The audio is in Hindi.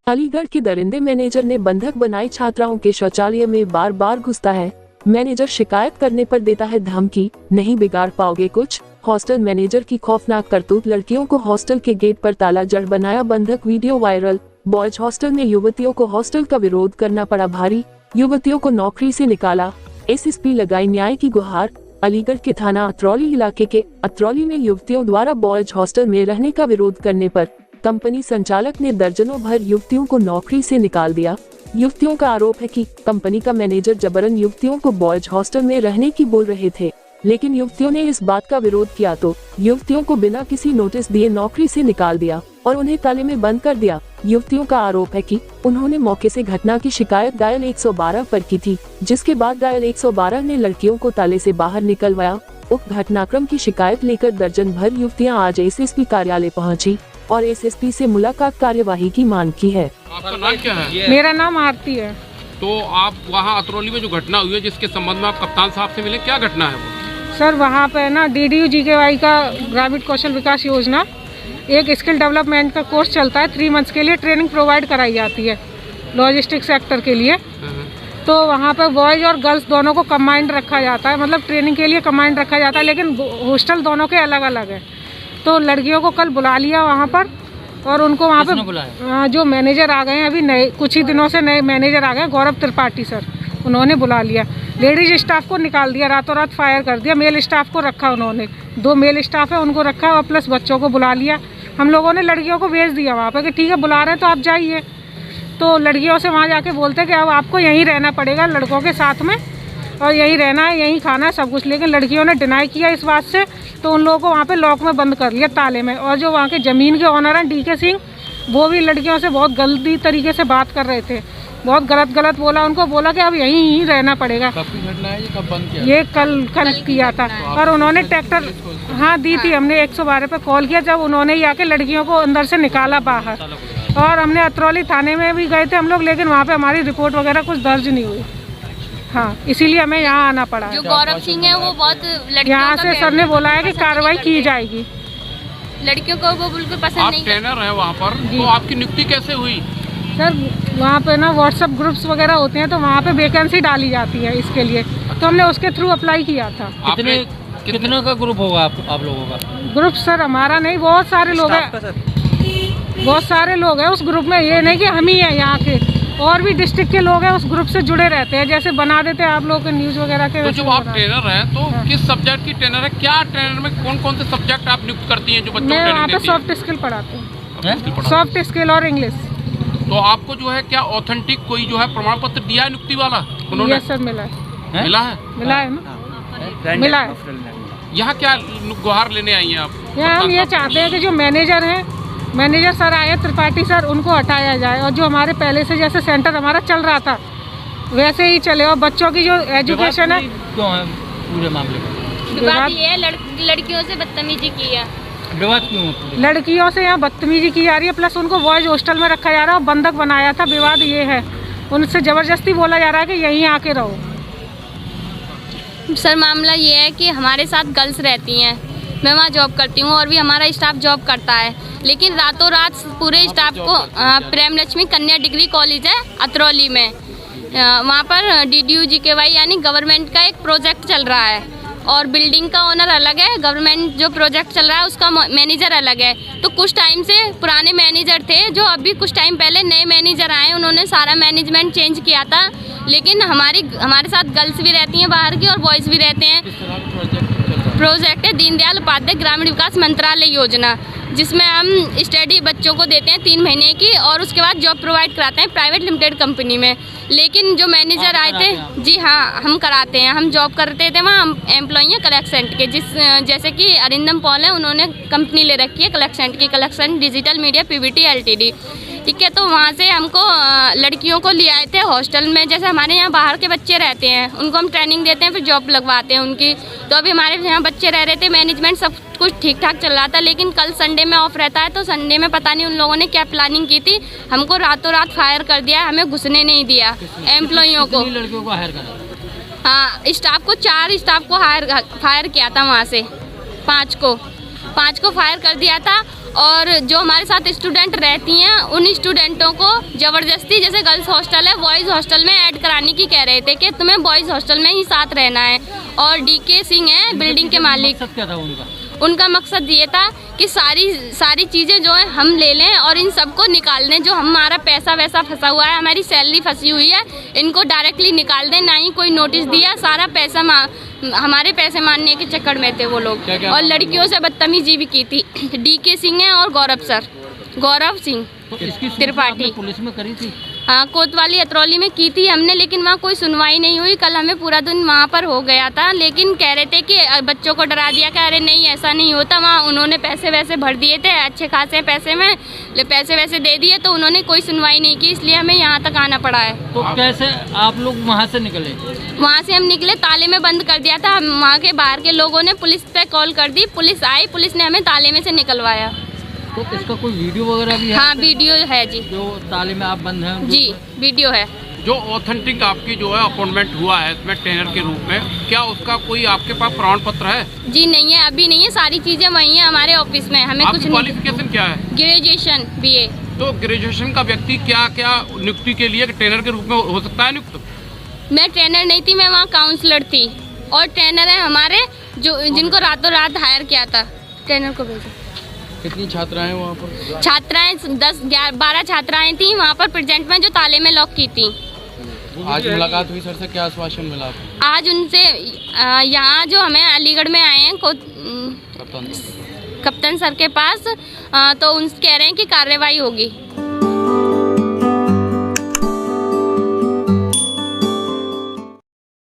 अलीगढ़ के दरिंदे मैनेजर ने बंधक बनाई छात्राओं के शौचालय में बार बार घुसता है। मैनेजर शिकायत करने पर देता है धमकी, नहीं बिगाड़ पाओगे कुछ। हॉस्टल मैनेजर की खौफनाक करतूत, लड़कियों को हॉस्टल के गेट पर ताला जड़ बनाया बंधक, वीडियो वायरल। बॉयज हॉस्टल में युवतियों को हॉस्टल का विरोध करना पड़ा भारी, युवतियों को नौकरी से निकाला। एसएसपी लगाई न्याय की गुहार। अलीगढ़ के थाना अतरौली इलाके के अतरौली में युवतियों द्वारा बॉयज हॉस्टल में रहने का विरोध करने पर कंपनी संचालक ने दर्जनों भर युवतियों को नौकरी से निकाल दिया। युवतियों का आरोप है कि कंपनी का मैनेजर जबरन युवतियों को बॉयज हॉस्टल में रहने की बोल रहे थे, लेकिन युवतियों ने इस बात का विरोध किया तो युवतियों को बिना किसी नोटिस दिए नौकरी से निकाल दिया और उन्हें ताले में बंद कर दिया। युवतियों का आरोप है कि उन्होंने मौके से घटना की शिकायत डायल 112 पर की थी, जिसके बाद डायल 112 ने लड़कियों को ताले से बाहर निकलवाया। उक्त घटनाक्रम की शिकायत लेकर दर्जन भर युवतियां आज एसएसपी कार्यालय पहुंची और एसएसपी से मुलाकात कार्यवाही की मांग की है। आपका नाम क्या है? मेरा नाम आरती है। तो आप वहाँ अतरौली में जो घटना हुई है, जिसके संबंध में आप कप्तान साहब से मिले, क्या घटना है वो? सर वहाँ पे ना DDU GKY का ग्रामीण कौशल विकास योजना एक स्किल डेवलपमेंट का कोर्स चलता है। 3 मंथ्स के लिए ट्रेनिंग प्रोवाइड कराई जाती है लॉजिस्टिक सेक्टर के लिए। तो वहाँ पे बॉयज और गर्ल्स दोनों को कंबाइंड रखा जाता है, मतलब ट्रेनिंग के लिए कंबाइंड रखा जाता है, लेकिन हॉस्टल दोनों के अलग अलग है। तो लड़कियों को कल बुला लिया वहाँ पर और उनको वहाँ पे जो मैनेजर आ गए हैं, अभी नए कुछ ही दिनों से नए मैनेजर आ गए, गौरव त्रिपाठी सर, उन्होंने बुला लिया। लेडीज स्टाफ को निकाल दिया, रातों रात फायर कर दिया। मेल स्टाफ को रखा उन्होंने, 2 मेल स्टाफ है उनको रखा और प्लस बच्चों को बुला लिया। हम लोगों ने लड़कियों को भेज दिया वहाँ पर कि ठीक है बुला रहे हैं तो आप जाइए। तो लड़कियों से वहाँ जाके बोलते हैं कि अब आपको यहीं रहना पड़ेगा लड़कों के साथ में, और यहीं रहना है, यहीं खाना है, सब कुछ। लेकिन लड़कियों ने डिनाई किया इस बात से, तो उन लोगों को वहाँ पे लॉक में बंद कर लिया, ताले में। और जो वहाँ के ज़मीन के ऑनर हैं DK सिंह, वो भी लड़कियों से बहुत गलती तरीके से बात कर रहे थे, बहुत गलत बोला उनको, बोला कि अब यहीं ही रहना पड़ेगा। कब की घटना है ये, कब बंद किया? ये कल किया था। और उन्होंने ट्रैक्टर दी थी, हमने 112 पे कॉल किया, जब उन्होंने ही आके लड़कियों को अंदर से निकाला बाहर। और हमने अतरौली थाने में भी गए थे हम लोग, लेकिन वहाँ पे हमारी रिपोर्ट वगैरह कुछ दर्ज नहीं हुई। हाँ, इसीलिए हमें यहाँ आना पड़ा। जो गौरव सिंह है वो बहुत यहाँ से सर ने बोला है कि कार्रवाई की जाएगी। लड़कियों को वो बिल्कुल पसंद नहीं। आप ट्रेनर है वहाँ पर, तो आपकी नियुक्ति कैसे हुई? सर वहाँ पे ना व्हाट्सएप ग्रुप्स वगैरह होते हैं, तो वहाँ पे वैकेंसी डाली जाती है इसके लिए, तो हमने उसके थ्रू अप्लाई किया था। कितने का ग्रुप होगा आप लोगों का? ग्रुप सर हमारा नहीं, बहुत सारे लोग हैं, बहुत सारे लोग हैं उस ग्रुप में। ये नहीं कि हम ही हैं यहाँ के, और भी डिस्ट्रिक्ट के लोग हैं उस ग्रुप से जुड़े रहते हैं, जैसे बना देते हैं आप लोग के न्यूज़ वगैरह के। तो जब आप ट्रेनर हैं तो किस सब्जेक्ट की ट्रेनर है? क्या ट्रेनर में कौन कौन से सब्जेक्ट आप नियुक्त करती हैं जो बच्चों को ट्रेनिंग देती हैं? मैं वहाँ पे सॉफ्ट स्किल पढ़ाती हूँ, सॉफ्ट स्किल और इंग्लिश। तो आपको जो है क्या ऑथेंटिक कोई जो है प्रमाण पत्र दिया है नियुक्ति वाला उन्होंने? यस सर, मिला है। मिला है ना, मिला है। यहाँ क्या गुहार लेने आई हैं आप? यहाँ हम ये चाहते हैं कि जो मैनेजर सर आए त्रिपाठी सर, उनको हटाया जाए, और जो हमारे पहले से जैसे सेंटर हमारा चल रहा था वैसे ही चले, और बच्चों की जो एजुकेशन है। क्यों है पूरे मामले में विवाद ये है, लड़कियों से बदतमीजी की है। विवाद क्यों? लड़कियों से यहाँ बदतमीजी की जा रही है, प्लस उनको बॉयज हॉस्टल में रखा जा रहा है और बंधक बनाया था। विवाद ये है, उनसे ज़बरदस्ती बोला जा रहा है कि यहीं आके रहो। सर मामला ये है कि हमारे साथ गर्ल्स रहती हैं, मैं वहाँ जॉब करती हूँ और भी हमारा स्टाफ जॉब करता है, लेकिन रातों रात पूरे स्टाफ को प्रेम लक्ष्मी कन्या डिग्री कॉलेज है अतरौली में, वहाँ पर DDU GKY यानी गवर्नमेंट का एक प्रोजेक्ट चल रहा है, और बिल्डिंग का ओनर अलग है, गवर्नमेंट जो प्रोजेक्ट चल रहा है उसका मैनेजर अलग है। तो कुछ टाइम से पुराने मैनेजर थे, जो अभी कुछ टाइम पहले नए मैनेजर आए, उन्होंने सारा मैनेजमेंट चेंज किया था, लेकिन हमारे साथ गर्ल्स भी रहती हैं बाहर की और बॉयज़ भी रहते हैं। प्रोजेक्ट है दीनदयाल उपाध्याय ग्रामीण विकास मंत्रालय योजना, जिसमें हम स्टडी बच्चों को देते हैं 3 महीने की, और उसके बाद जॉब प्रोवाइड कराते हैं प्राइवेट लिमिटेड कंपनी में। लेकिन जो मैनेजर आए थे, जी हाँ हम कराते हैं, हम जॉब करते थे वहाँ, हम एम्प्लॉई हैं कलेक्सेंट के, जैसे कि अरिंदम पॉल है, उन्होंने कंपनी ले रखी है कलेक्सेंट की, कलेक्सेंट डिजिटल मीडिया PVT LTD, ठीक है। तो वहाँ से हमको लड़कियों को ले आए थे हॉस्टल में, जैसे हमारे यहाँ बाहर के बच्चे रहते हैं उनको हम ट्रेनिंग देते हैं, फिर जॉब लगवाते हैं उनकी। तो अभी हमारे यहाँ बच्चे रह रहे थे, मैनेजमेंट सब कुछ ठीक ठाक चल रहा था, लेकिन कल संडे में ऑफ रहता है, तो संडे में पता नहीं उन लोगों ने क्या प्लानिंग की थी, हमको रातों रात फायर कर दिया, हमें घुसने नहीं दिया एम्प्लॉइयों को। लड़कियों को हायर करा? हाँ, स्टाफ को 4 स्टाफ को फायर किया था वहाँ से, 5 को। 5 को फायर कर दिया था। और जो हमारे साथ स्टूडेंट रहती हैं उन स्टूडेंटों को ज़बरदस्ती, जैसे गर्ल्स हॉस्टल है, बॉयज़ हॉस्टल में ऐड कराने की कह रहे थे कि तुम्हें बॉयज़ हॉस्टल में ही साथ रहना है। और डीके सिंह हैं बिल्डिंग के मालिक, मकसद क्या था उनका? उनका मकसद ये था कि सारी चीज़ें जो है हम ले लें और इन सबको निकाल दें। जो हमारा पैसा वैसा फंसा हुआ है, हमारी सैलरी फंसी हुई है, इनको डायरेक्टली निकाल दें। ना ही कोई नोटिस दिया, सारा पैसा हमारे पैसे मानने के चक्कर में थे वो लोग। और लड़कियों से बदतमीजी भी की थी। डीके सिंह है और गौरव सिंह तो इसकी त्रिपाठी पुलिस में करी थी? हाँ, कोतवाली अतरौली में की थी हमने, लेकिन वहाँ कोई सुनवाई नहीं हुई। कल हमें पूरा दिन वहाँ पर हो गया था, लेकिन कह रहे थे कि बच्चों को डरा दिया कि अरे नहीं ऐसा नहीं होता। वहाँ उन्होंने पैसे वैसे भर दिए थे, अच्छे खासे पैसे में पैसे वैसे दे दिए, तो उन्होंने कोई सुनवाई नहीं की, इसलिए हमें यहाँ तक आना पड़ा है। तो कैसे आप लोग वहाँ से निकले? वहाँ से हम निकले, ताले में बंद कर दिया था। हम वहाँ के बाहर के लोगों ने पुलिस पे कॉल कर दी, पुलिस आई, पुलिस ने हमें ताले में से निकलवाया। तो इसका कोई वीडियो वगैरह भी है? हाँ, वीडियो है जी। जो ताले में आप बंद हैं? जी, वीडियो है। जो ऑथेंटिक आपकी जो है अपॉइंटमेंट हुआ है इसमें ट्रेनर के रूप में, क्या उसका कोई आपके पास प्रमाण पत्र है? जी नहीं है, अभी नहीं है, सारी चीज़ें वही हैं हमारे ऑफिस में। हमें कुछ आपकी क्वालिफिकेशन क्या है? Graduation BA। तो ग्रेजुएशन का व्यक्ति क्या क्या नियुक्ति के लिए ट्रेनर के रूप में हो सकता है नियुक्त? मैं ट्रेनर नहीं थी, मैं वहाँ काउंसलर थी। और ट्रेनर है हमारे जो जिनको रातों रात हायर किया था, ट्रेनर को भेजा। कितनी छात्राएं वहाँ पर? छात्राएं 10-12 छात्राएं थी वहाँ पर प्रेजेंट में, जो ताले में लॉक की थी। आज मुलाकात हुई सर से, क्या आश्वासन मिला? आज उनसे यहाँ जो हमें अलीगढ़ में आए हैं कप्तान सर के पास, तो उनसे कह रहे हैं कि कार्रवाई होगी।